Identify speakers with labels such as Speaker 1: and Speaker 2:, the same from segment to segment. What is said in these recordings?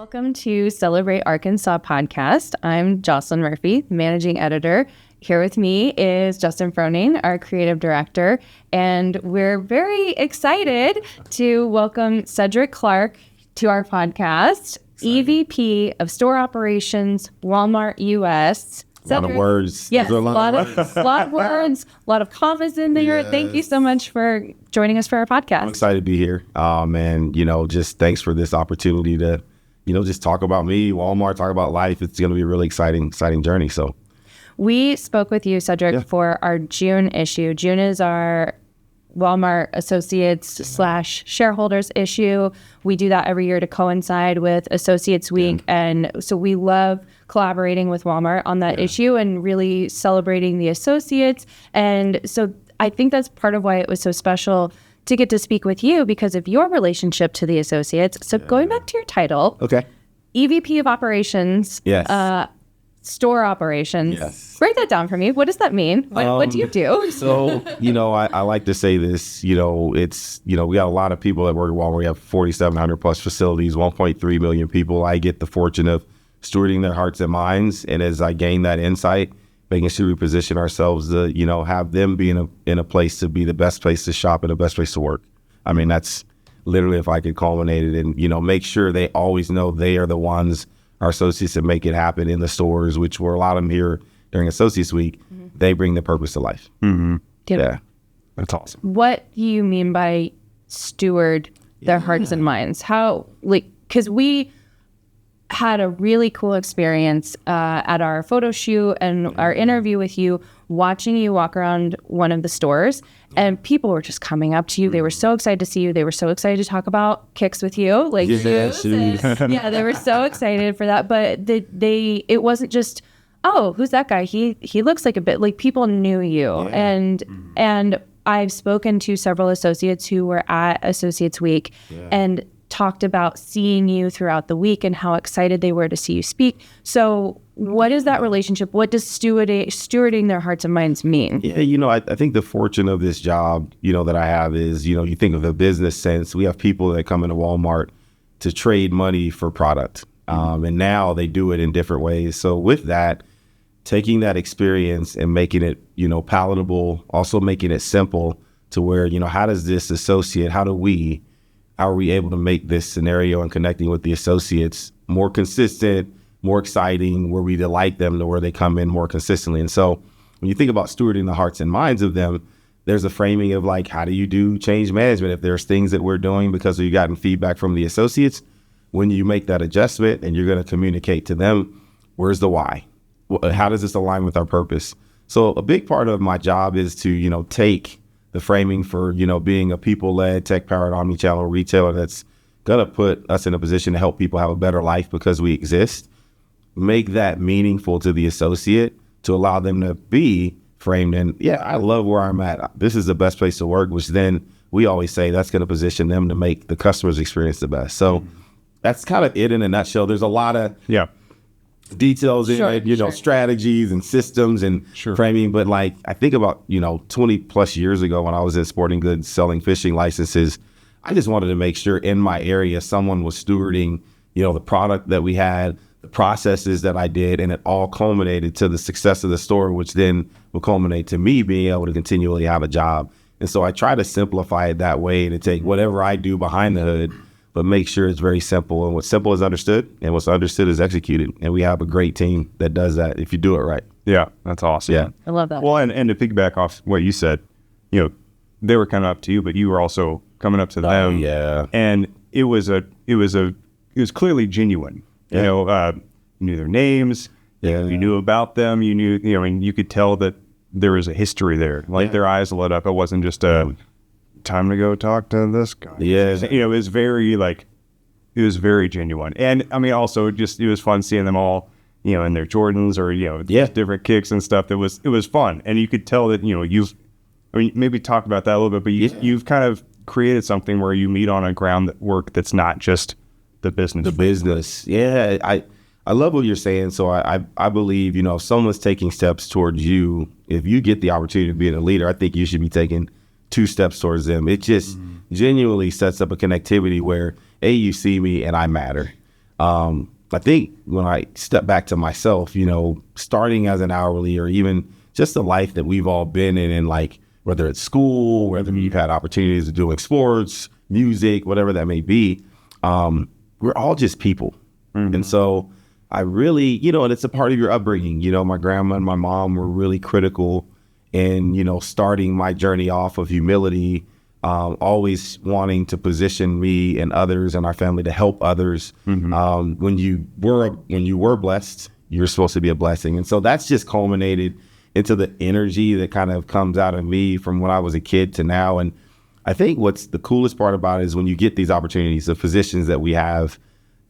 Speaker 1: Welcome to Celebrate Arkansas podcast. I'm Jocelyn Murphy, managing editor. Here with me is Justin Froning, our creative director, and we're very excited to welcome Cedric Clark to our podcast, EVP of Store Operations, Walmart US.
Speaker 2: A lot of words.
Speaker 1: Yes, a lot of words, a lot of commas in there. Yes. Thank you so much for joining us for our podcast.
Speaker 2: I'm excited to be here. And, just thanks for this opportunity to, just talk about me, Walmart, talk about life. It's going to be a really exciting journey. So
Speaker 1: we spoke with you, Cedric, for our June issue. June is our Walmart Associates / shareholders issue. We do that every year to coincide with Associates Week. Yeah. And so we love collaborating with Walmart on that issue and really celebrating the associates. And so I think that's part of why it was so special to get to speak with you because of your relationship to the associates. So going back to your title, EVP of Operations, Store Operations.
Speaker 2: Yes.
Speaker 1: Break that down for me. What does that mean? What do you do?
Speaker 2: So, I like to say this, it's, we got a lot of people that work at Walmart. We have 4,700 plus facilities, 1.3 million people. I get the fortune of stewarding their hearts and minds. And as I gain that insight, making sure we position ourselves to, have them be in a place to be the best place to shop and the best place to work. I mean, that's literally if I could culminate it and, make sure they always know they are the ones, our associates, that make it happen in the stores, which were a lot of them here during Associates Week. Mm-hmm. They bring the purpose to life.
Speaker 3: Mm-hmm.
Speaker 1: Yeah.
Speaker 3: That's awesome.
Speaker 1: What do you mean by steward their hearts and minds? How, because we had a really cool experience at our photo shoot and our interview with you, watching you walk around one of the stores, and people were just coming up to you. They were so excited to see you. They were so excited to talk about kicks with you, they were so excited for that. But it wasn't just, oh, who's that guy? He looks like a bit like people knew you, and I've spoken to several associates who were at Associates Week and talked about seeing you throughout the week and how excited they were to see you speak. So what is that relationship? What does stewarding their hearts and minds mean?
Speaker 2: Yeah, I think the fortune of this job, that I have is, you think of the business sense. We have people that come into Walmart to trade money for product. And now they do it in different ways. So with that, taking that experience and making it, palatable, also making it simple to where, how does this associate, how are we able to make this scenario and connecting with the associates more consistent, more exciting, where we delight them to where they come in more consistently? And so when you think about stewarding the hearts and minds of them, there's a framing of how do you do change management? If there's things that we're doing because we've gotten feedback from the associates, when you make that adjustment and you're going to communicate to them, where's the why? How does this align with our purpose? So a big part of my job is to, take the framing for, being a people-led, tech-powered, omnichannel retailer that's going to put us in a position to help people have a better life because we exist, make that meaningful to the associate to allow them to be framed in, I love where I'm at. This is the best place to work, which then we always say that's going to position them to make the customer's experience the best. So that's kind of it in a nutshell. There's a lot of details in it, strategies and systems and framing. But I think about, 20 plus years ago when I was in sporting goods selling fishing licenses, I just wanted to make sure in my area someone was stewarding, the product that we had, the processes that I did, and it all culminated to the success of the store, which then will culminate to me being able to continually have a job. And so I try to simplify it that way to take whatever I do behind the hood, but make sure it's very simple. And what's simple is understood, and what's understood is executed. And we have a great team that does that if you do it right.
Speaker 3: Yeah, that's awesome.
Speaker 2: Yeah,
Speaker 1: I love that.
Speaker 3: Well, and to piggyback off what you said, they were coming up to you, but you were also coming up to them.
Speaker 2: Yeah,
Speaker 3: and it was clearly genuine. You knew their names. You knew about them. You knew. You could tell that there was a history there. Their eyes lit up. It wasn't just a time to go talk to this guy. It was very genuine. And I mean, also just, it was fun seeing them all, in their Jordans or, different kicks and stuff. It was fun. And you could tell that, maybe talk about that a little bit, but you've kind of created something where you meet on a ground work that's not just the business.
Speaker 2: The business. Yeah. I love what you're saying. So I believe, if someone's taking steps towards you, if you get the opportunity to be a leader, I think you should be taking 2 steps towards them. It just genuinely sets up a connectivity where, A, you see me and I matter. I think when I step back to myself, starting as an hourly or even just the life that we've all been in, and like whether it's school, whether you've had opportunities of doing sports, music, whatever that may be, we're all just people. And so I really, and it's a part of your upbringing. My grandma and my mom were really critical in, starting my journey off of humility, always wanting to position me and others and our family to help others. When you were blessed, you're supposed to be a blessing. And so that's just culminated into the energy that kind of comes out of me from when I was a kid to now. And I think what's the coolest part about it is when you get these opportunities, the positions that we have,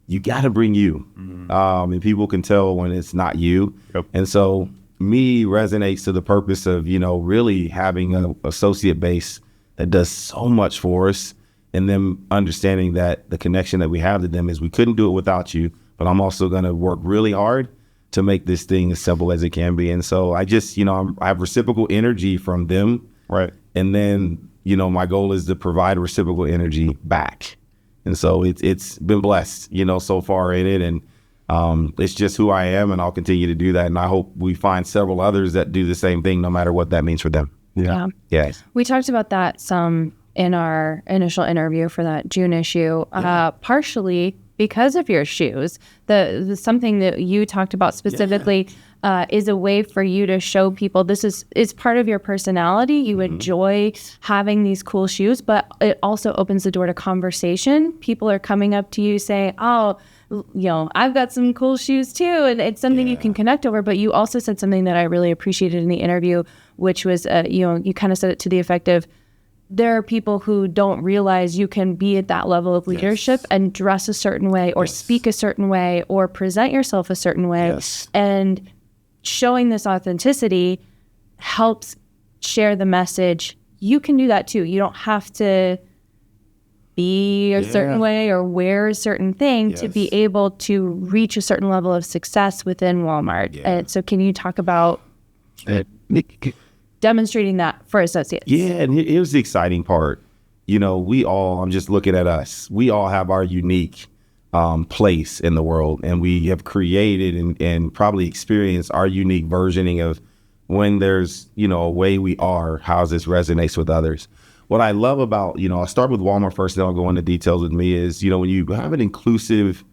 Speaker 2: you got to bring you. And people can tell when it's not you.
Speaker 3: Yep.
Speaker 2: And so me resonates to the purpose of, really having an associate base that does so much for us, and them understanding that the connection that we have to them is we couldn't do it without you, but I'm also going to work really hard to make this thing as simple as it can be. And so I just, I have reciprocal energy from them.
Speaker 3: Right.
Speaker 2: And then, my goal is to provide reciprocal energy back. And so it's been blessed, so far in it. And it's just who I am, and I'll continue to do that. And I hope we find several others that do the same thing, no matter what that means for them.
Speaker 1: Yeah.
Speaker 2: Yes.
Speaker 1: We talked about that some in our initial interview for that June issue, partially because of your shoes. The something that you talked about specifically is a way for you to show people it's part of your personality. You enjoy having these cool shoes, but it also opens the door to conversation. People are coming up to you saying, oh, I've got some cool shoes too. And it's something you can connect over. But you also said something that I really appreciated in the interview, which was, you kind of said it to the effect of, there are people who don't realize you can be at that level of leadership and dress a certain way or speak a certain way or present yourself a certain way.
Speaker 2: Yes.
Speaker 1: And showing this authenticity helps share the message. You can do that too. You don't have to be a certain way or wear a certain thing to be able to reach a certain level of success within Walmart. And so can you talk about demonstrating that for associates?
Speaker 2: Yeah, and here's the exciting part. I'm just looking at us. We all have our unique place in the world, and we have created and probably experienced our unique versioning of when there's, a way we are, how this resonates with others. What I love about, I'll start with Walmart first, then I'll go into details with me is, when you have an inclusive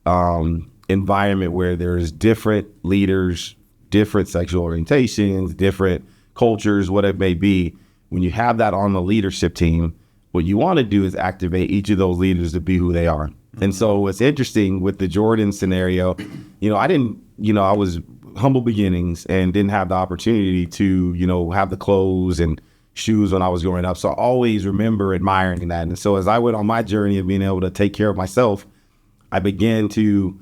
Speaker 2: environment where there's different leaders, different sexual orientations, different cultures, what it may be, when you have that on the leadership team, what you want to do is activate each of those leaders to be who they are. And so what's interesting with the Jordan scenario, I was humble beginnings and didn't have the opportunity to, have the clothes and shoes when I was growing up. So I always remember admiring that. And so as I went on my journey of being able to take care of myself, I began to,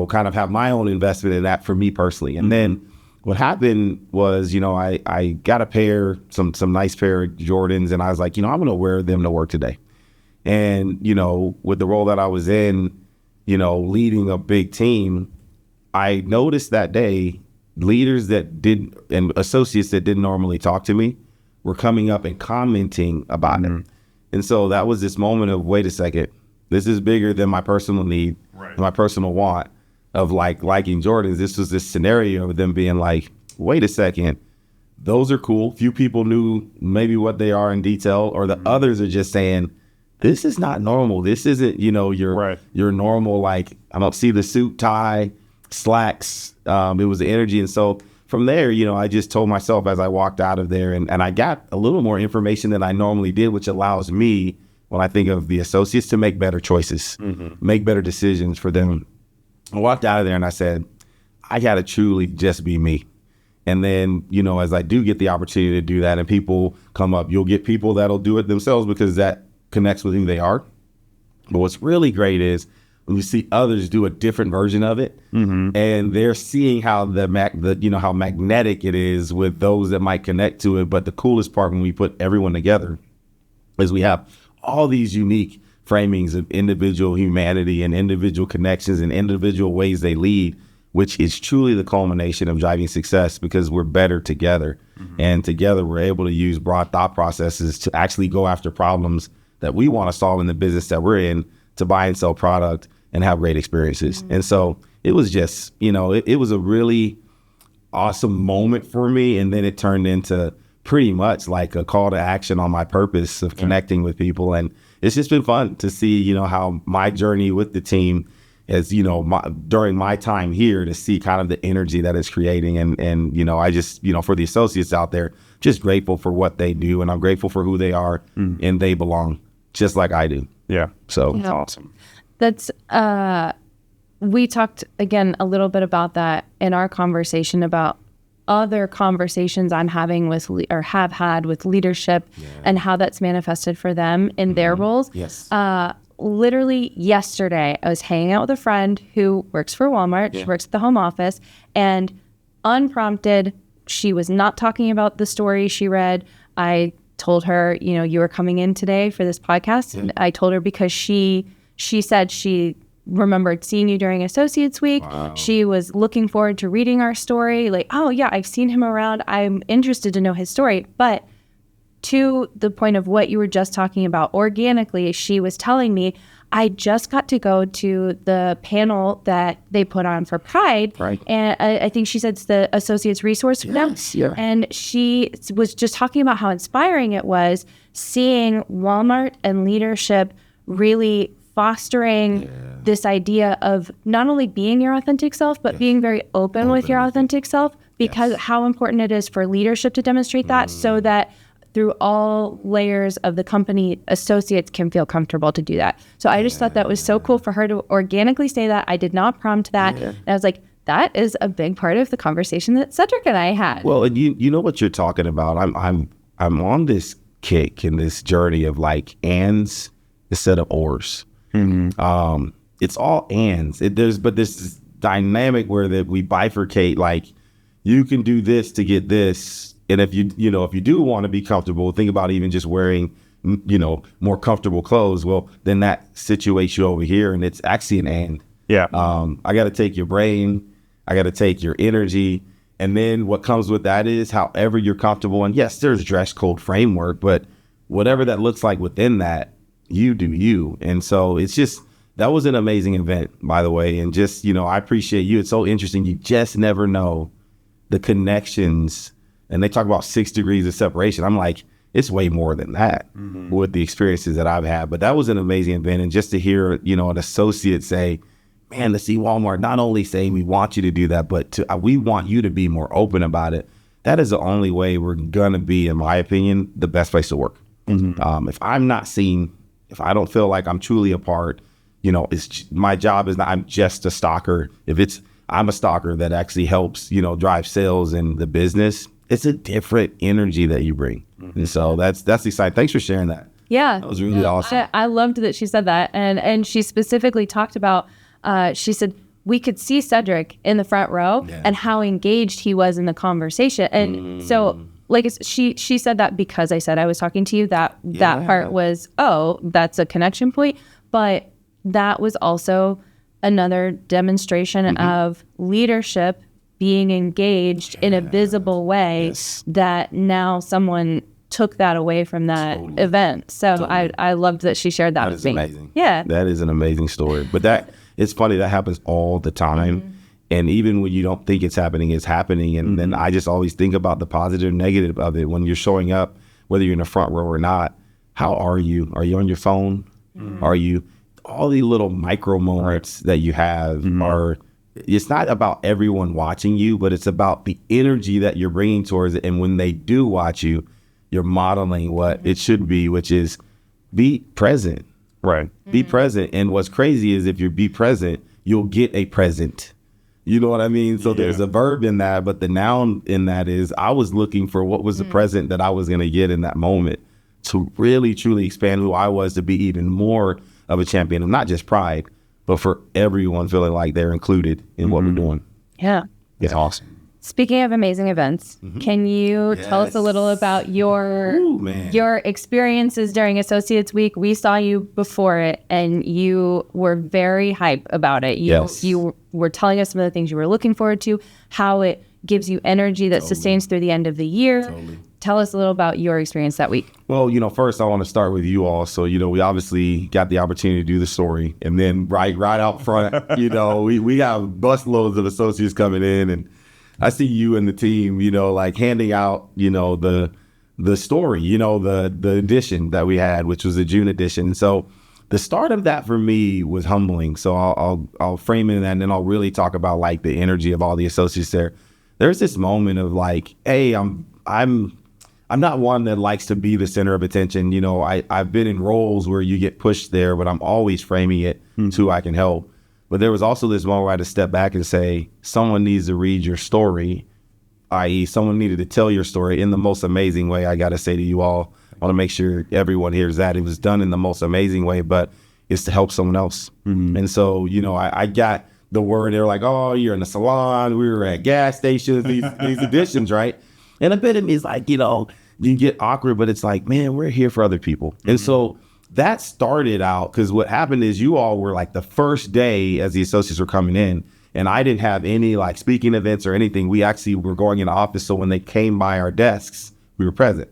Speaker 2: kind of have my own investment in that for me personally. And then what happened was, I got a pair, some nice pair of Jordans, and I was like, I'm going to wear them to work today. And, with the role that I was in, leading a big team, I noticed that day leaders and associates that didn't normally talk to me were coming up and commenting about it. And so that was this moment of, wait a second, this is bigger than my personal need, my personal want of liking Jordans. This was this scenario of them being like, wait a second, those are cool. Few people knew maybe what they are in detail, or the others are just saying, this is not normal. This isn't, your normal, I don't see the suit, tie, slacks. It was the energy. And so from there, I just told myself as I walked out of there, and I got a little more information than I normally did, which allows me, when I think of the associates, to make better choices, make better decisions for them. I walked out of there and I said, I got to truly just be me. And then, as I do get the opportunity to do that and people come up, you'll get people that'll do it themselves because that connects with who they are. But what's really great is when you see others do a different version of it, and they're seeing how how magnetic it is with those that might connect to it. But the coolest part when we put everyone together is we have all these unique framings of individual humanity and individual connections and individual ways they lead, which is truly the culmination of driving success because we're better together. And together we're able to use broad thought processes to actually go after problems that we want to solve in the business that we're in, to buy and sell product and have great experiences. And so it was just, it was a really awesome moment for me. And then it turned into pretty much like a call to action on my purpose of connecting with people. And it's just been fun to see, how my journey with the team is, during my time here, to see kind of the energy that it's creating. And I just, for the associates out there, just grateful for what they do. And I'm grateful for who they are and they belong just like I do.
Speaker 3: Yeah.
Speaker 2: So
Speaker 3: that's awesome.
Speaker 1: That's, we talked again a little bit about that in our conversation about other conversations I'm having with or have had with leadership and how that's manifested for them in their roles.
Speaker 2: Yes.
Speaker 1: Literally yesterday, I was hanging out with a friend who works for Walmart. She works at the home office, and unprompted, she was not talking about the story she read. I told her, you were coming in today for this podcast. And I told her because she said she remembered seeing you during Associates Week.
Speaker 2: Wow.
Speaker 1: She was looking forward to reading our story. Like, oh yeah, I've seen him around. I'm interested to know his story. But to the point of what you were just talking about, organically, she was telling me, I just got to go to the panel that they put on for Pride.
Speaker 2: Right.
Speaker 1: And I think she said it's the Associates Resource Group.
Speaker 2: Yeah.
Speaker 1: And she was just talking about how inspiring it was seeing Walmart and leadership really fostering this idea of not only being your authentic self, but being very open with your authentic self, because how important it is for leadership to demonstrate that so that through all layers of the company, associates can feel comfortable to do that. So I just thought that was so cool for her to organically say that. I did not prompt that. And I was like, that is a big part of the conversation that Cedric and I had.
Speaker 2: Well, and you know what you're talking about. I'm on this kick and this journey of like ands instead of ors. It's all ands. But this dynamic where that we bifurcate, like you can do this to get this. And if you do want to be comfortable, think about even just wearing, more comfortable clothes. Well, then that situates you over here, and it's actually an and.
Speaker 3: Yeah.
Speaker 2: I got to take your brain. I got to take your energy. And then what comes with that is however you're comfortable. And yes, there's dress code framework, but whatever that looks like within that, you do you. And so it's just, that was an amazing event, by the way. And just, I appreciate you. It's so interesting. You just never know the connections. And they talk about 6 degrees of separation. I'm like, it's way more than that with the experiences that I've had. But that was an amazing event. And just to hear, an associate say, man, to see Walmart not only say we want you to do that, but we want you to be more open about it. That is the only way we're going to be, in my opinion, the best place to work. If I'm not seen, if I don't feel like I'm truly a part, my job is not, I'm just a stocker. I'm a stocker that actually helps, drive sales in the business. It's a different energy that you bring. And so that's exciting. Thanks for sharing that.
Speaker 1: Yeah.
Speaker 2: That was really awesome.
Speaker 1: I loved that she said that. And she specifically talked about, she said, we could see Cedric in the front row and how engaged he was in the conversation. And so like she said that because I said I was talking to you, that part was, that's a connection point. But that was also another demonstration of leadership being engaged in a visible way that now someone took that away from that event. So I loved that she shared that with me.
Speaker 2: That is amazing.
Speaker 1: Yeah.
Speaker 2: That is an amazing story. But it's funny, that happens all the time. And even when you don't think it's happening, it's happening. And then I just always think about the positive and negative of it. When you're showing up, whether you're in the front row or not, how are you? Are you on your phone? Are you? All the little micro moments that you have are, it's not about everyone watching you, but it's about the energy that you're bringing towards it. And when they do watch you, you're modeling what it should be, which is be present.
Speaker 3: Right.
Speaker 2: Be present. And what's crazy is if you be present, you'll get a present. You know what I mean? So there's a verb in that, but the noun in that is I was looking for what was the present that I was going to get in that moment to really, truly expand who I was, to be even more of a champion of not just Pride, but for everyone feeling like they're included in what we're doing.
Speaker 1: Yeah.
Speaker 2: It's awesome.
Speaker 1: Speaking of amazing events, can you tell us a little about your experiences during Associates Week? We saw you before it, and you were very hype about it. You were telling us some of the things you were looking forward to, how it gives you energy that sustains through the end of the year. tell us a little about your experience that week.
Speaker 2: Well, first I want to start with you all. So, we obviously got the opportunity to do the story, and then right out front, we have busloads of associates coming in, and I see you and the team, like handing out, the story, the edition that we had, which was the June edition. So the start of that for me was humbling. So I'll frame it in that, and then I'll really talk about like the energy of all the associates there. There's this moment of like, hey, I'm not one that likes to be the center of attention. I've been in roles where you get pushed there, but I'm always framing it to who I can help. But there was also this moment where I had to step back and say, someone needs to read your story, i.e. someone needed to tell your story in the most amazing way. I got to say to you all, I want to make sure everyone hears that. It was done in the most amazing way, but it's to help someone else. And so, I got the word. They were like, oh, you're in the salon. We were at gas stations, these editions, right? And a bit of me is like, you get awkward, but it's like, man, we're here for other people. And so that started out because what happened is you all were like the first day as the associates were coming in, and I didn't have any like speaking events or anything. We actually were going in the office. So when they came by our desks, we were present.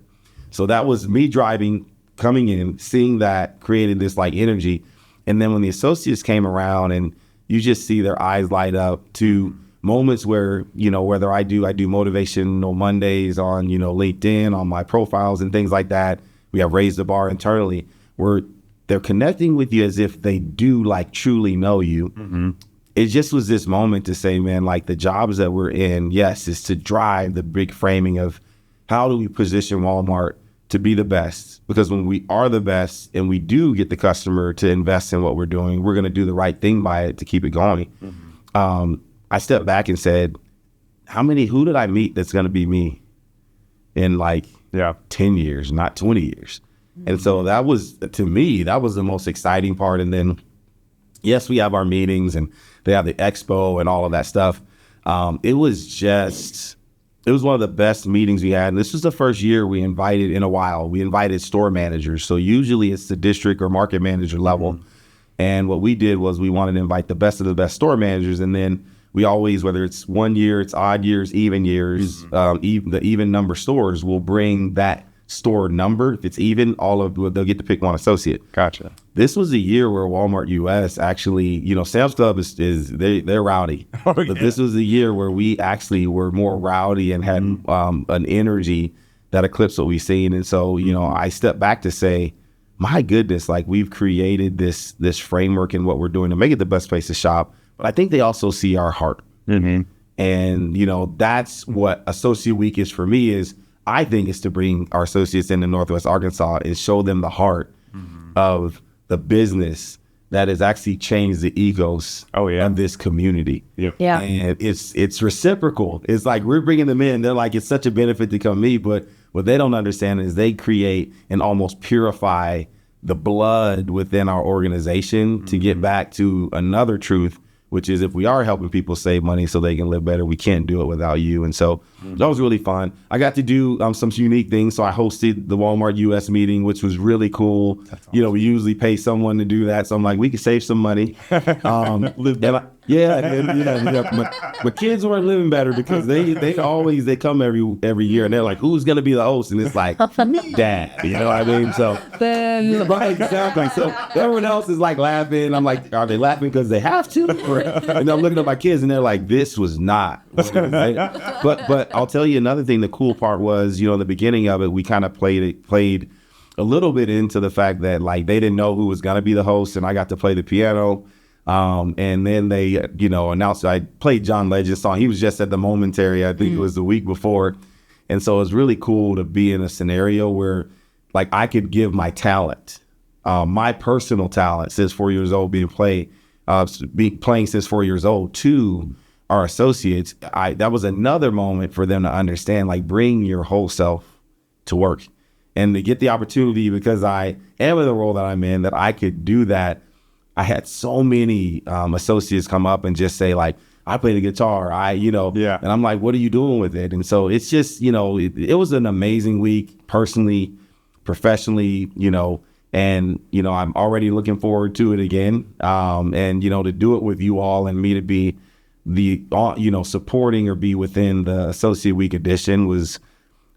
Speaker 2: So that was me driving, coming in, seeing that created this like energy. And then when the associates came around and you just see their eyes light up to moments where, whether I do motivational Mondays on, LinkedIn, on my profiles and things like that. We have raised the bar internally where they're connecting with you as if they do like truly know you. It just was this moment to say, man, like the jobs that we're in, yes, is to drive the big framing of how do we position Walmart to be the best? Because when we are the best and we do get the customer to invest in what we're doing, we're going to do the right thing by it to keep it going. I stepped back and said, who did I meet that's going to be me in 10 years, not 20 years? And so that was, to me, that was the most exciting part. And then, yes, we have our meetings and they have the expo and all of that stuff. It was one of the best meetings we had. And this was the first year we invited store managers. So usually it's the district or market manager level. And what we did was we wanted to invite the best of the best store managers. And then we always, whether it's 1 year, it's odd years, even years, the even number stores will bring that store number. If it's even, they'll get to pick one associate.
Speaker 3: Gotcha.
Speaker 2: This was a year where Walmart US actually, Sam's Club they're rowdy. But this was a year where we actually were more rowdy and had an energy that eclipsed what we've seen. And so, I stepped back to say, my goodness, like we've created this framework in what we're doing to make it the best place to shop. But I think they also see our heart. And, that's what Associate Week is for me is, I think is to bring our associates into Northwest Arkansas and show them the heart of the business that has actually changed the ethos of this community.
Speaker 1: Yeah.
Speaker 2: And it's reciprocal. It's like we're bringing them in. They're like, it's such a benefit to come meet. But what they don't understand is they create and almost purify the blood within our organization to get back to another truth, which is if we are helping people save money so they can live better, we can't do it without you. And so that was really fun. I got to do some unique things. So I hosted the Walmart US meeting, which was really cool. Awesome. We usually pay someone to do that. So I'm like, we could save some money. But kids weren't living better because they come every year and they're like, who's going to be the host? And it's like, Dad, you know what I mean? So, right, exactly. So everyone else is like laughing. I'm like, are they laughing because they have to? And I'm looking at my kids and they're like, this was not. But I'll tell you another thing. The cool part was, in the beginning of it, we kind of played a little bit into the fact that like they didn't know who was going to be the host, and I got to play the piano. And then they, announced I played John Legend's song. He was just at the Momentary, I think it was the week before. And so it was really cool to be in a scenario where like I could give my talent, my personal talent since 4 years old, playing since 4 years old to our associates. That was another moment for them to understand, like bring your whole self to work and to get the opportunity, because I am in the role that I'm in, that I could do that. I had so many associates come up and just say like, I play the guitar, and I'm like, what are you doing with it? And so it's just, it was an amazing week, personally, professionally, and, I'm already looking forward to it again. And, to do it with you all and me to be the, supporting or be within the Associate Week edition was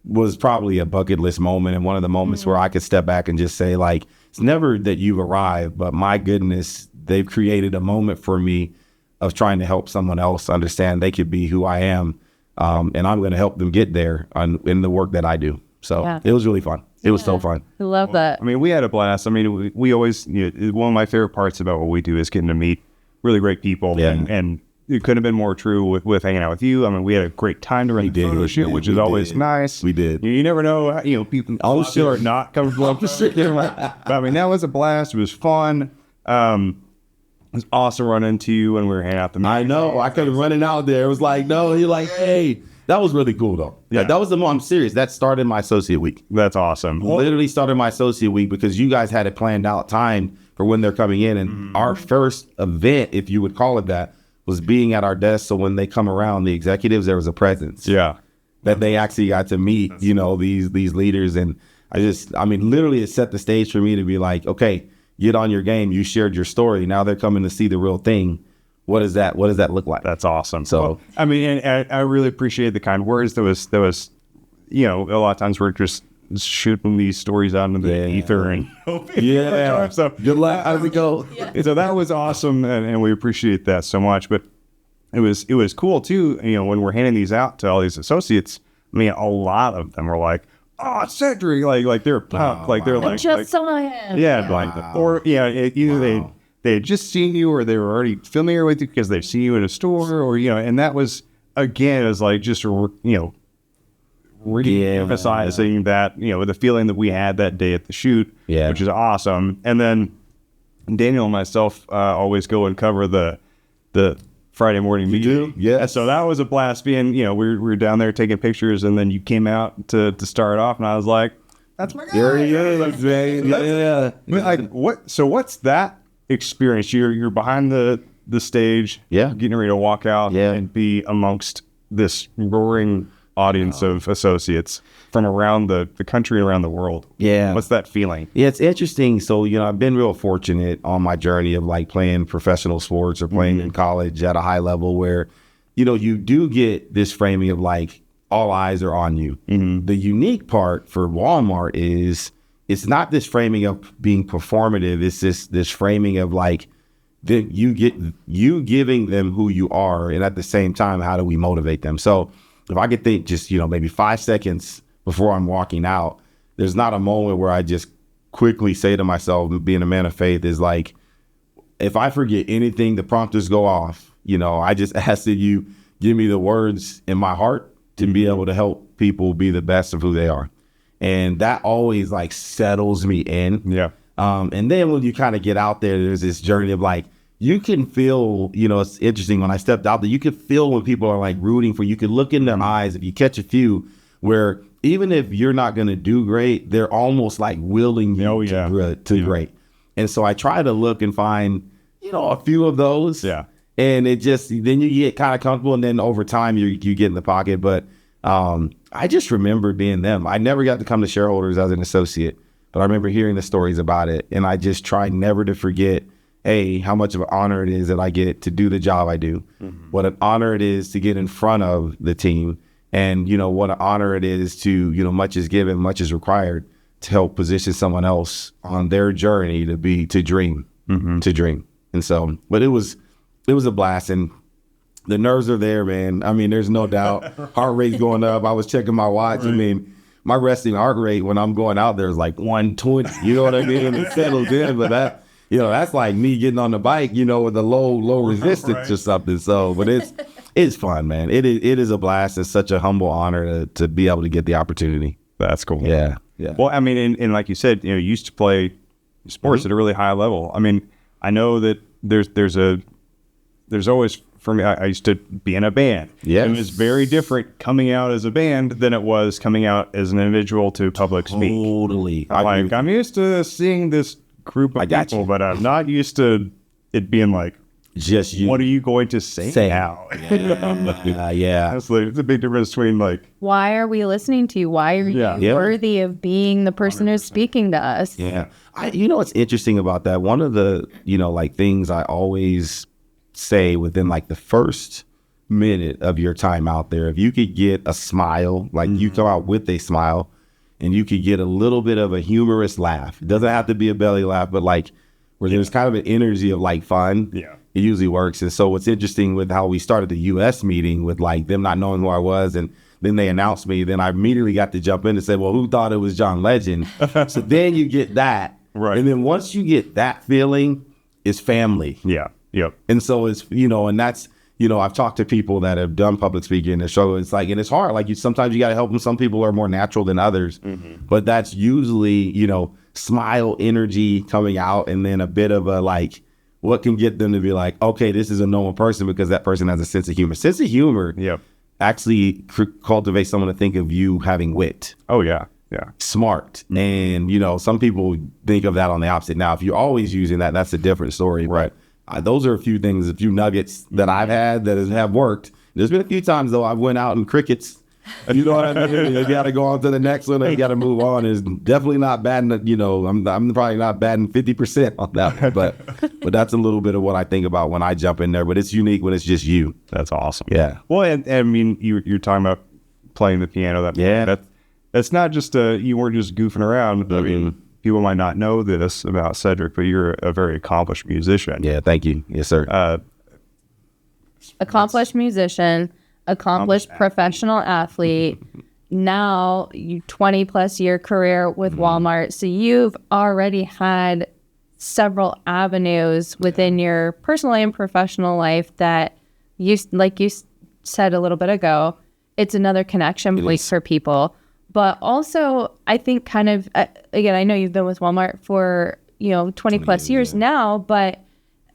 Speaker 2: was probably a bucket list moment, and one of the moments where I could step back and just say, like, it's never that you've arrived, but my goodness, they've created a moment for me of trying to help someone else understand they could be who I am, and I'm going to help them get there in the work that I do. So it was really fun. It was so fun.
Speaker 1: I love that.
Speaker 3: I mean, we had a blast. I mean, we always, one of my favorite parts about what we do is getting to meet really great people.
Speaker 2: Yeah.
Speaker 3: And it couldn't have been more true with hanging out with you. I mean, we had a great time to run the photo shoot, which is always nice.
Speaker 2: We did.
Speaker 3: You never know, people still are not comfortable. But I mean, that was a blast. It was fun. It was awesome running into you when we were hanging out.
Speaker 2: I know. I kept running out there. It was like, no, you're like, hey. That was really cool, though. Yeah, that was I'm serious. That started my associate week.
Speaker 3: That's awesome.
Speaker 2: Literally started my associate week because you guys had it planned out time for when they're coming in. And our first event, if you would call it that, was being at our desk. So when they come around, the executives, there was a presence.
Speaker 3: Yeah.
Speaker 2: That they actually got to meet, these leaders. And literally it set the stage for me to be like, okay, get on your game. You shared your story. Now they're coming to see the real thing. What does that look like?
Speaker 3: That's awesome. So, I mean, and I really appreciate the kind words. There was, a lot of times we're just shooting these stories out into the ether and
Speaker 2: so good luck. How's it go?
Speaker 3: Yeah. So that was awesome. And we appreciate that so much, but it was cool too. When we're handing these out to all these associates, I mean, a lot of them are like, oh, Cedric, like they're pumped. They're like,
Speaker 1: just saw him.
Speaker 3: Yeah. Either they had just seen you or they were already familiar with you because they've seen you in a store or, and that was, again, is like just, re-emphasizing that, the feeling that we had that day at the shoot, which is awesome. And then Daniel and myself always go and cover the Friday morning meeting.
Speaker 2: Yeah.
Speaker 3: So that was a blast being, we were down there taking pictures and then you came out to start off and I was like, that's my guy.
Speaker 2: Yeah.
Speaker 3: Like, what's that experience? You're behind the stage, getting ready to walk out and be amongst this roaring audience of associates from around the country and around the world. What's that feeling?
Speaker 2: It's interesting. So I've been real fortunate on my journey of like playing professional sports or playing in college at a high level where you do get this framing of like all eyes are on you. The unique part for Walmart is it's not this framing of being performative. It's this framing of like you giving them who you are, and at the same time, how do we motivate them? So if I could think just maybe 5 seconds before I'm walking out, there's not a moment where I just quickly say to myself, being a man of faith, is like, if I forget anything, the prompters go off. I just ask that you give me the words in my heart to be able to help people be the best of who they are. And that always like settles me in.
Speaker 3: Yeah.
Speaker 2: And then when you kind of get out there, there's this journey of like, you can feel, it's interesting when I stepped out there, you could feel when people are like rooting for you. You could look in their eyes if you catch a few where even if you're not going to do great, they're almost like willing you to great. And so I try to look and find, a few of those.
Speaker 3: Yeah.
Speaker 2: And it just, then you get kind of comfortable and then over time you get in the pocket. But I just remember being them. I never got to come to shareholders as an associate, but I remember hearing the stories about it. And I just try never to forget, how much of an honor it is that I get to do the job I do. What an honor it is to get in front of the team. And, what an honor it is to, much is given, much is required to help position someone else on their journey to dream. And so, but it was a blast. And the nerves are there, man. I mean, there's no doubt. Heart rate's going up. I was checking my watch. Right. I mean, my resting heart rate when I'm going out there is like 120. You know what I mean? And it settles in. But that, that's like me getting on the bike, with a low resistance or something. So, but it's fun, man. It is a blast. It's such a humble honor to be able to get the opportunity.
Speaker 3: That's cool.
Speaker 2: Yeah.
Speaker 3: Well, I mean, and like you said, you used to play sports at a really high level. I mean, I know that there's always, for me, I used to be in a band.
Speaker 2: Yes.
Speaker 3: And it was very different coming out as a band than it was coming out as an individual to public speak.
Speaker 2: Totally.
Speaker 3: I'm used to seeing this group of people, but I'm not used to it being like,
Speaker 2: just you.
Speaker 3: What are you going to say now?
Speaker 2: Yeah.
Speaker 3: That's the big difference between like,
Speaker 1: why are we listening to you? Why are you worthy of being the person 100%. Who's speaking to us?
Speaker 2: Yeah. What's interesting about that? One of the, things I always say within like the first minute of your time out there, if you could get a smile, like you come out with a smile, and you could get a little bit of a humorous laugh. It doesn't have to be a belly laugh, but like where there's kind of an energy of like fun.
Speaker 3: Yeah.
Speaker 2: It usually works. And so what's interesting with how we started the US meeting with like them not knowing who I was, and then they announced me, then I immediately got to jump in and say, well, who thought it was John Legend? So then you get that.
Speaker 3: Right.
Speaker 2: And then once you get that feeling, it's family.
Speaker 3: Yeah. Yep.
Speaker 2: And so it's, and that's, I've talked to people that have done public speaking in the show. It's like, and it's hard. Like sometimes you got to help them. Some people are more natural than others, but that's usually, smile energy coming out, and then a bit of a like, what can get them to be like, okay, this is a normal person because that person has a sense of humor. Sense of humor actually cultivates someone to think of you having wit.
Speaker 3: Oh, yeah. Yeah.
Speaker 2: Smart. And, some people think of that on the opposite. Now, if you're always using that, that's a different story.
Speaker 3: Right.
Speaker 2: But those are a few things, a few nuggets that I've had that have worked. There's been a few times, though, I went out in crickets. You know what I mean? You got to go on to the next one. You got to move on. It's definitely not batting, I'm probably not batting 50% on that one. But that's a little bit of what I think about when I jump in there. But it's unique when it's just you.
Speaker 3: That's awesome.
Speaker 2: Yeah.
Speaker 3: Well, and I mean, you're talking about playing the piano. That's not just you weren't just goofing around. I mean, people might not know this about Cedric, but you're a very accomplished musician.
Speaker 2: Yeah, thank you. Yes, sir.
Speaker 1: Accomplished musician, accomplished professional athlete. Now you 20 plus year career with Walmart. So you've already had several avenues within your personal and professional life that you, like you said a little bit ago, it's another connection point for people. But also, I think kind of, again, I know you've been with Walmart for, 20 plus years now, but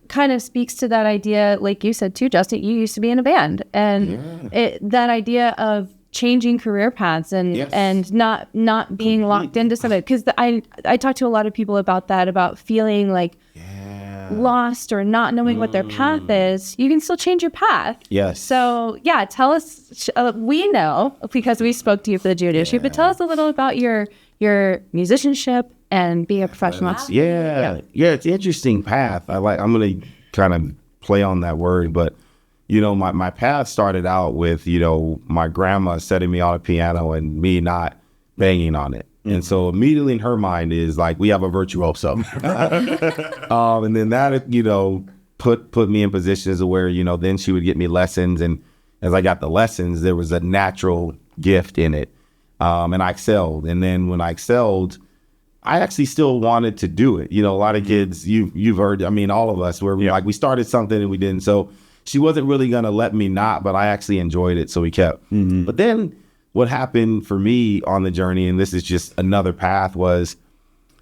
Speaker 1: kind of speaks to that idea, like you said too, Justin, you used to be in a band. And that idea of changing career paths and not being locked into something. Because I talk to a lot of people about that, about feeling like lost or not knowing what their path is. You can still change your path.
Speaker 2: Yes.
Speaker 1: So yeah, tell us, we know because we spoke to you for the Judo shoot, but tell us a little about your musicianship and being a professional athlete.
Speaker 2: Yeah, it's an interesting path. I'm going to kind of play on that word, but my path started out with, my grandma setting me on a piano and me not banging on it. And so immediately in her mind is like, we have a virtuoso. And then that, put me in positions where, then she would get me lessons. And as I got the lessons, there was a natural gift in it. And I excelled. And then when I excelled, I actually still wanted to do it. A lot of kids, you've heard, all of us, where we started something and we didn't. So she wasn't really going to let me not, but I actually enjoyed it. So we kept. But then what happened for me on the journey, and this is just another path, was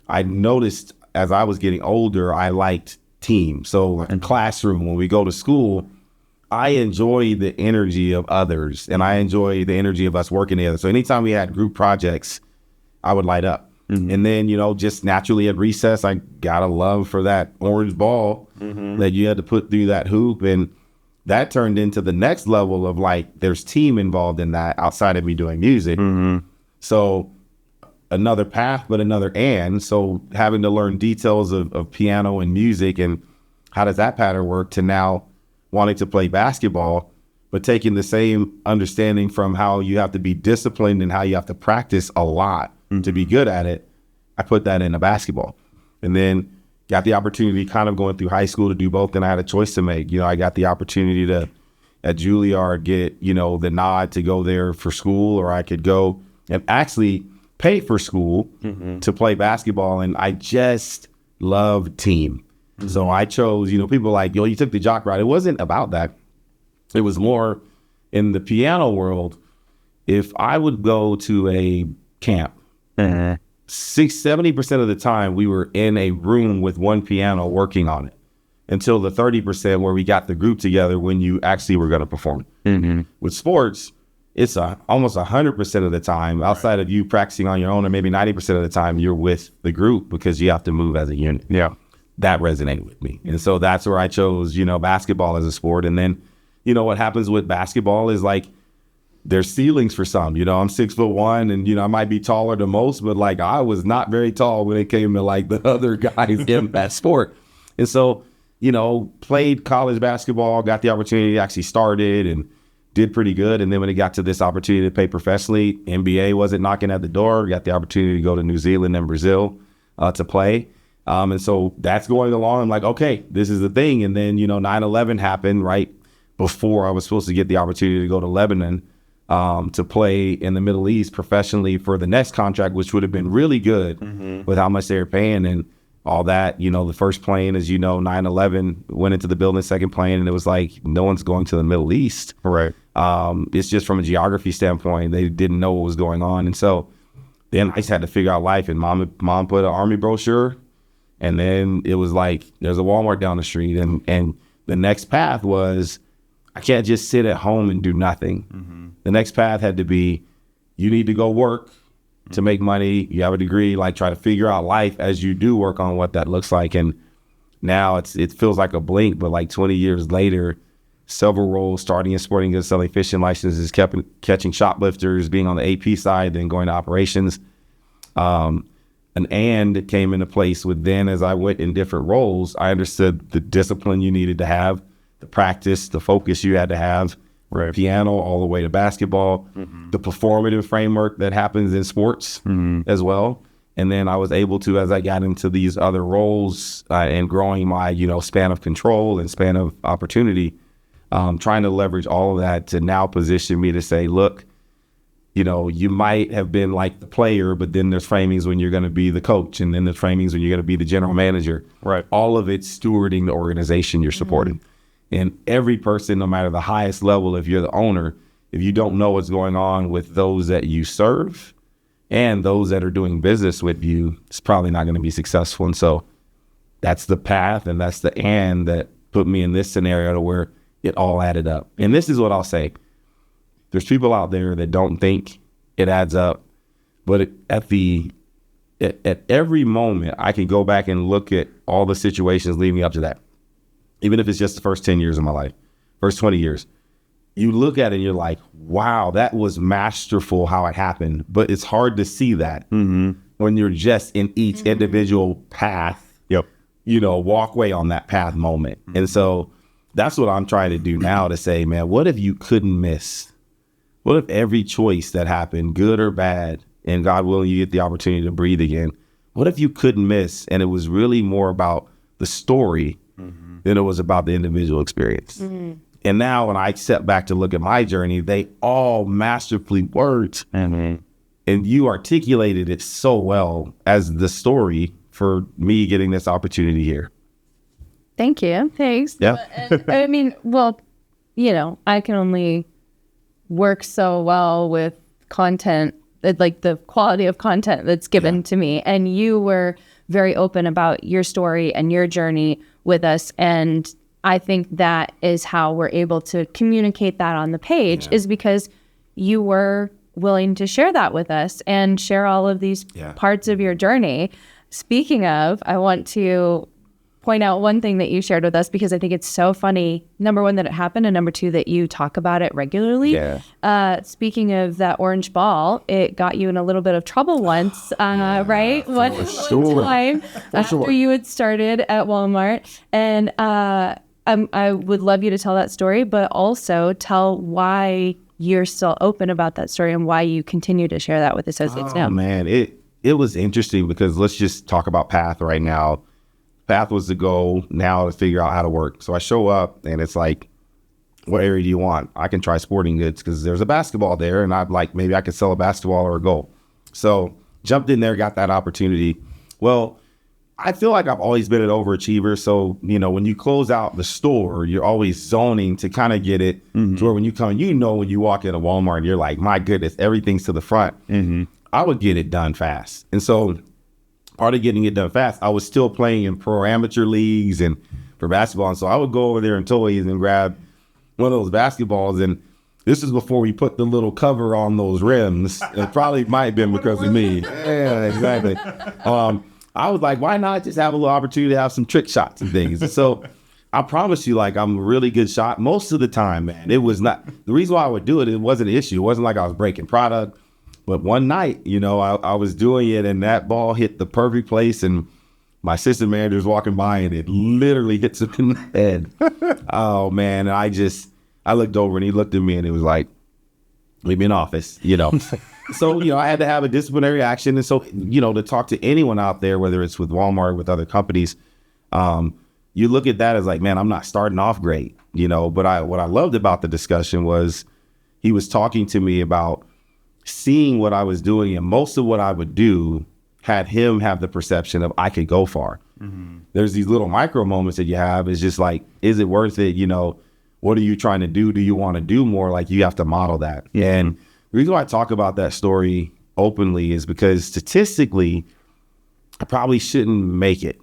Speaker 2: I noticed as I was getting older, I liked team. So like a classroom, when we go to school, I enjoy the energy of others and I enjoy the energy of us working together. So anytime we had group projects, I would light up. And then, just naturally at recess, I got a love for that orange ball that you had to put through that hoop. And that turned into the next level of like, there's team involved in that outside of me doing music. So another path, but another and. So having to learn details of piano and music and how does that pattern work to now wanting to play basketball, but taking the same understanding from how you have to be disciplined and how you have to practice a lot to be good at it. I put that into basketball and then got the opportunity kind of going through high school to do both. And I had a choice to make. I got the opportunity to at Juilliard get, the nod to go there for school, or I could go and actually pay for school to play basketball. And I just love team. So I chose, people like, you took the jock route. It wasn't about that. It was more in the piano world. If I would go to a camp, 70% of the time we were in a room with one piano working on it until the 30% where we got the group together when you actually were going to perform. With sports, it's almost 100% of the time outside of you practicing on your own, or maybe 90% of the time you're with the group because you have to move as a unit. Yeah. That resonated with me. And so that's where I chose, basketball as a sport. And then, what happens with basketball is like, there's ceilings for some, I'm 6'1" and, I might be taller than most, but like I was not very tall when it came to like the other guys in that sport. And so, played college basketball, got the opportunity to actually start it and did pretty good. And then when it got to this opportunity to play professionally, NBA wasn't knocking at the door. Got the opportunity to go to New Zealand and Brazil to play. And so that's going along. I'm like, okay, this is the thing. And then, 9/11 happened right before I was supposed to get the opportunity to go to Lebanon to play in the Middle East professionally for the next contract, which would have been really good with how much they were paying and all that. The first plane, as 9/11 went into the building, second plane, and it was like, no one's going to the Middle East.
Speaker 3: Right.
Speaker 2: It's just from a geography standpoint, they didn't know what was going on. And so then I just had to figure out life. And mom put an Army brochure, and then it was like, there's a Walmart down the street. And the next path was, I can't just sit at home and do nothing. The next path had to be, you need to go work to make money. You have a degree, like try to figure out life as you do work on what that looks like. And now it feels like a blink, but like 20 years later, several roles, starting in sporting goods, selling fishing licenses, catching shoplifters, being on the AP side, then going to operations. An and came into place with then, as I went in different roles, I understood the discipline you needed to have, the practice, the focus you had to have, right. Piano all the way to basketball, the performative framework that happens in sports as well. And then I was able to, as I got into these other roles and growing my, span of control and span of opportunity, trying to leverage all of that to now position me to say, look, you might have been like the player, but then there's framings when you're going to be the coach, and then there's framings when you're going to be the general manager.
Speaker 3: Right.
Speaker 2: All of it's stewarding the organization you're supporting. And every person, no matter the highest level, if you're the owner, if you don't know what's going on with those that you serve and those that are doing business with you, it's probably not going to be successful. And so that's the path, and that's the and that put me in this scenario to where it all added up. And this is what I'll say. There's people out there that don't think it adds up, but at every moment, I can go back and look at all the situations leading up to that. Even if it's just the first 10 years of my life, first 20 years, you look at it and you're like, wow, that was masterful how it happened. But it's hard to see that when you're just in each individual path, walkway on that path moment. And so that's what I'm trying to do now, to say, man, what if you couldn't miss? What if every choice that happened, good or bad, and God willing, you get the opportunity to breathe again? What if you couldn't miss? And it was really more about the story than it was about the individual experience. And now when I step back to look at my journey, they all masterfully worked. And you articulated it so well as the story for me getting this opportunity here.
Speaker 1: Thank you. Thanks.
Speaker 2: Yeah.
Speaker 1: I mean, well, I can only work so well with content, like the quality of content that's given to me. And you were very open about your story and your journey with us. And I think that is how we're able to communicate that on the page, is because you were willing to share that with us and share all of these parts of your journey. Speaking of, I want to point out one thing that you shared with us, because I think it's so funny. Number one, that it happened, and number two, that you talk about it regularly. Speaking of that orange ball, it got you in a little bit of trouble once, right? One time after you had started at Walmart. And I would love you to tell that story, but also tell why you're still open about that story and why you continue to share that with associates now.
Speaker 2: Man, it was interesting, because let's just talk about Path right now. Path was the goal now to figure out how to work. So I show up and it's like, what area do you want? I can try sporting goods because there's a basketball there, and I'm like, maybe I could sell a basketball or a goal. So jumped in there, got that opportunity. Well, I feel like I've always been an overachiever. So, when you close out the store, you're always zoning to kind of get it to where when you come, when you walk into Walmart, you're like, my goodness, everything's to the front. I would get it done fast. And so part of getting it done fast, I was still playing in pro amateur leagues and for basketball. And so I would go over there in toys and grab one of those basketballs. And this is before we put the little cover on those rims. It probably might have been because of me. Yeah, exactly. I was like, why not just have a little opportunity to have some trick shots and things? And so I promise you, like, I'm a really good shot most of the time, man. It was not, the reason why I would do it, it wasn't an issue. It wasn't like I was breaking product. But one night, I was doing it, and that ball hit the perfect place, and my assistant manager's walking by, and it literally hits him in the head. Oh, man. And I I looked over and he looked at me and he was like, leave me in office, So, I had to have a disciplinary action. And so, to talk to anyone out there, whether it's with Walmart, with other companies, you look at that as like, man, I'm not starting off great, but what I loved about the discussion was he was talking to me about seeing what I was doing, and most of what I would do had him have the perception of I could go far. Mm-hmm. There's these little micro moments that you have. It's just like, is it worth it? What are you trying to do? Do you want to do more? Like, you have to model that. Mm-hmm. And the reason why I talk about that story openly is because statistically, I probably shouldn't make it,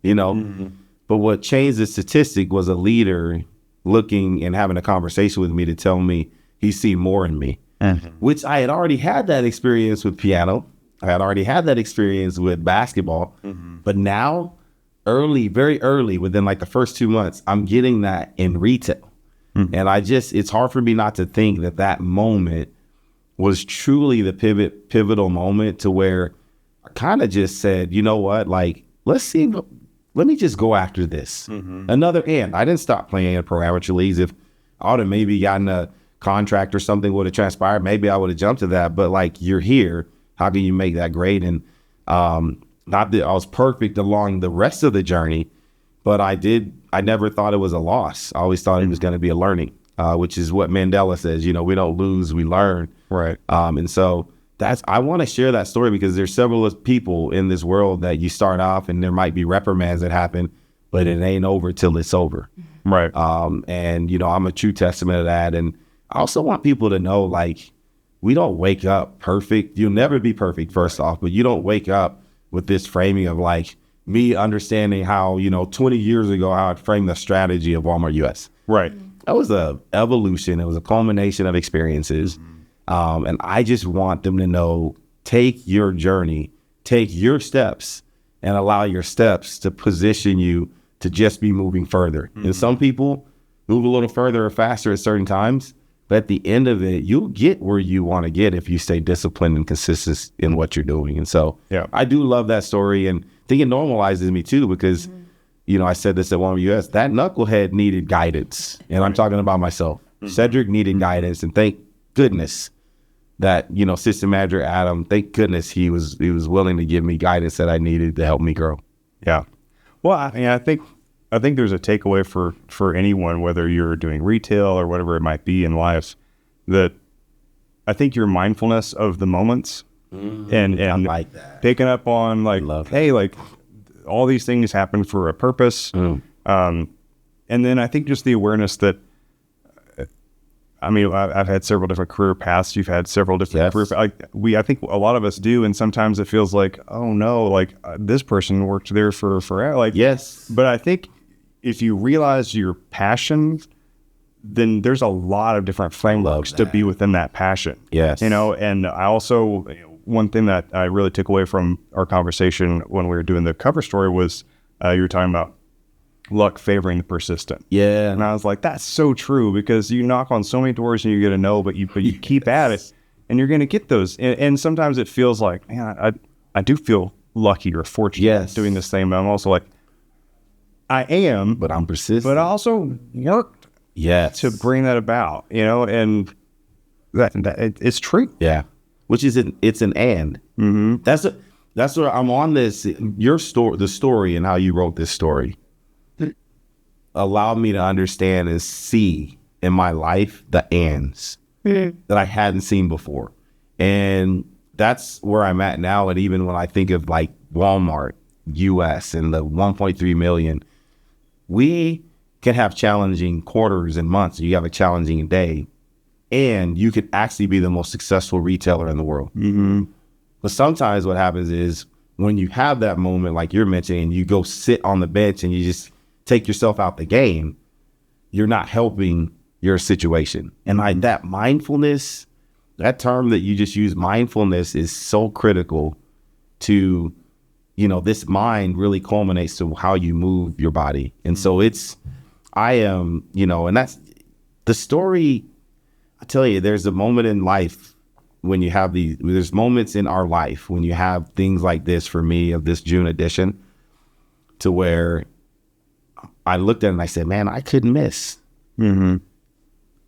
Speaker 2: mm-hmm. But what changed the statistic was a leader looking and having a conversation with me to tell me he see more in me. Mm-hmm. Which I had already had that experience with piano. I had already had that experience with basketball. Mm-hmm. But now, very early, within like the first 2 months, I'm getting that in retail. Mm-hmm. And it's hard for me not to think that moment was truly the pivotal moment to where I kind of just said, you know what, like, let me just go after this. Mm-hmm. Another end. I didn't stop playing in pro amateur leagues. If I would have maybe gotten a contract or something would have transpired, maybe I would have jumped to that. But like, you're here, how can you make that great? And not that I was perfect along the rest of the journey, but I never thought it was a loss. I always thought it was going to be a learning, which is what Mandela says, we don't lose, we learn.
Speaker 3: Right.
Speaker 2: And so I want to share that story because there's several people in this world that you start off and there might be reprimands that happen, but it ain't over till it's over.
Speaker 3: Right.
Speaker 2: And I'm a true testament of that. And I also want people to know, like, we don't wake up perfect. You'll never be perfect, first off, but you don't wake up with this framing of like me understanding how, 20 years ago, how I'd framed the strategy of Walmart US.
Speaker 3: Right.
Speaker 2: That was a evolution. It was a culmination of experiences. And I just want them to know, take your journey, take your steps and allow your steps to position you to just be moving further. Mm-hmm. And some people move a little further or faster at certain times. But at the end of it, you'll get where you want to get if you stay disciplined and consistent in what you're doing. And so I do love that story. And I think it normalizes me too, because, I said this at Walmart US, that knucklehead needed guidance. And I'm talking about myself. Mm-hmm. Cedric needed guidance. And thank goodness that, system manager Adam, thank goodness he was willing to give me guidance that I needed to help me grow.
Speaker 3: Yeah. Well, I think there's a takeaway for anyone, whether you're doing retail or whatever it might be in life, that I think your mindfulness of the moments and
Speaker 2: I like that.
Speaker 3: Picking up on like, hey, like all these things happen for a purpose. And then I think just the awareness that, I've had several different career paths. You've had several different career paths. I think a lot of us do. And sometimes it feels like, oh no, like this person worked there for forever. Like,
Speaker 2: yes.
Speaker 3: But I think if you realize your passion, then there's a lot of different frameworks to be within that passion.
Speaker 2: Yes.
Speaker 3: And I also, one thing that I really took away from our conversation when we were doing the cover story was you were talking about luck favoring the persistent.
Speaker 2: Yeah.
Speaker 3: And I was like, that's so true, because you knock on so many doors and you get a no, but you keep at it and you're going to get those. And sometimes it feels like, man, I do feel lucky or fortunate doing this thing, but I'm also like, I am,
Speaker 2: but I'm persistent.
Speaker 3: But I also worked to bring that about, and that it's true.
Speaker 2: Yeah. Which is it's an and. Mm-hmm. That's where I'm on this. Your story, the story and how you wrote this story allowed me to understand and see in my life the ands that I hadn't seen before. And that's where I'm at now. And even when I think of like Walmart US and the 1.3 million, we can have challenging quarters and months. You have a challenging day, and you could actually be the most successful retailer in the world. Mm-hmm. But sometimes what happens is when you have that moment, like you're mentioning, you go sit on the bench and you just take yourself out the game, you're not helping your situation. And that mindfulness, that term that you just used, mindfulness, is so critical to, this mind really culminates to how you move your body. And so I am, and that's the story. I tell you, there's a moment in life when you have there's moments in our life when you have things like this, for me, of this June edition, to where I looked at it and I said, man, I couldn't miss. Mm-hmm.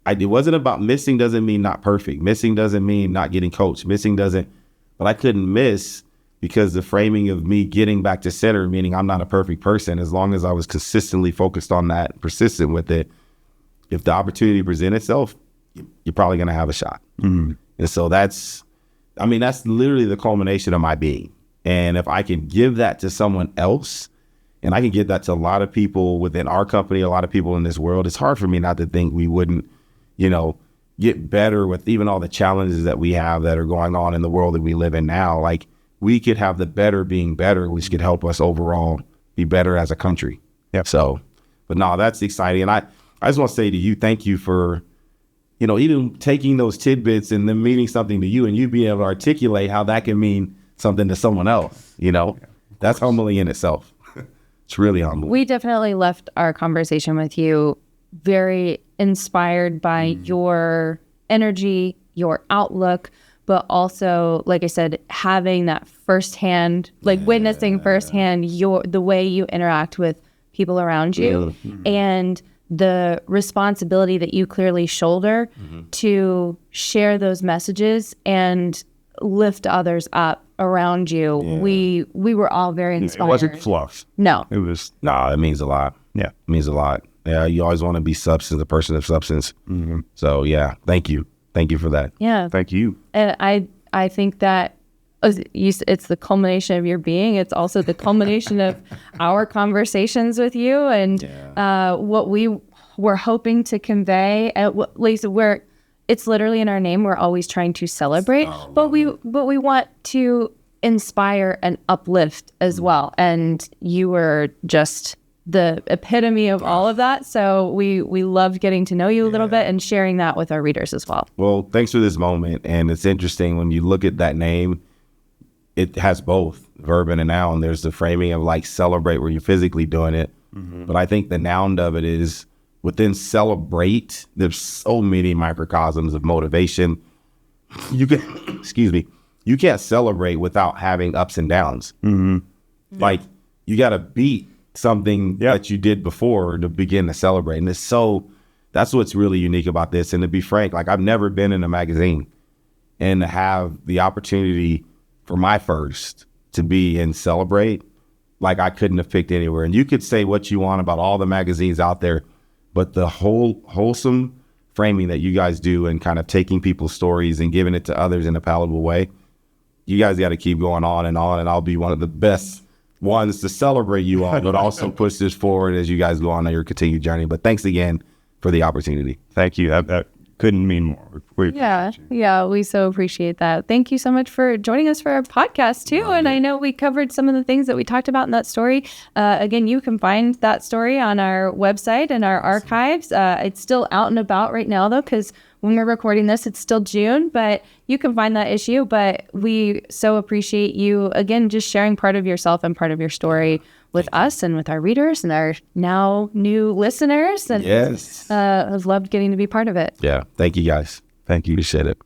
Speaker 2: it wasn't about missing doesn't mean not perfect. Missing doesn't mean not getting coached. But I couldn't miss because the framing of me getting back to center, meaning I'm not a perfect person, as long as I was consistently focused on that, persistent with it, if the opportunity presents itself, you're probably going to have a shot. And so that's literally the culmination of my being. And if I can give that to someone else, and I can give that to a lot of people within our company, a lot of people in this world, it's hard for me not to think we wouldn't, get better with even all the challenges that we have that are going on in the world that we live in now. Like, we could have the better being better, which could help us overall be better as a country.
Speaker 3: Yep.
Speaker 2: So, but no, that's exciting. And I just want to say to you, thank you for, even taking those tidbits and them meaning something to you and you being able to articulate how that can mean something to someone else, that's humbling in itself. It's really humbling.
Speaker 1: We definitely left our conversation with you very inspired by your energy, your outlook, but also, like I said, having that firsthand, witnessing firsthand the way you interact with people around you and the responsibility that you clearly shoulder to share those messages and lift others up around you. We were all very inspired.
Speaker 3: It wasn't fluff.
Speaker 1: No.
Speaker 3: It was.
Speaker 2: No, it means a lot.
Speaker 3: Yeah.
Speaker 2: It means a lot. Yeah, you always want to be substance, a person of substance. So, yeah, thank you. Thank you for that.
Speaker 1: Yeah.
Speaker 3: Thank you.
Speaker 1: And I think that it's the culmination of your being. It's also the culmination of our conversations with you and what we were hoping to convey. At least it's literally in our name. We're always trying to celebrate, but we want to inspire and uplift as well. And you were just the epitome of all of that. So we loved getting to know you a little bit and sharing that with our readers as well.
Speaker 2: Well, thanks for this moment. And it's interesting when you look at that name, it has both verb and a noun. There's the framing of celebrate where you're physically doing it. But I think the noun of it is within celebrate. There's so many microcosms of motivation. You can't celebrate without having ups and downs. You got to beat something that you did before to begin to celebrate. And that's what's really unique about this. And to be frank, I've never been in a magazine, and to have the opportunity for my first to be in Celebrate, I couldn't have picked anywhere. And you could say what you want about all the magazines out there, but the whole wholesome framing that you guys do and kind of taking people's stories and giving it to others in a palatable way, you guys got to keep going on, and I'll be one of the best ones to celebrate you all, but also push this forward as you guys go on your continued journey. But thanks again for the opportunity.
Speaker 3: Thank you. That couldn't mean more.
Speaker 1: We so appreciate that. Thank you so much for joining us for our podcast too. And I know we covered some of the things that we talked about in that story. Again, you can find that story on our website and our archives. It's still out and about right now though, because when we're recording this, it's still June, but you can find that issue. But we so appreciate you, again, just sharing part of yourself and part of your story with us and with our readers and our now new listeners. And I've loved getting to be part of it.
Speaker 2: Yeah. Thank you, guys.
Speaker 3: Thank you.
Speaker 2: Appreciate it.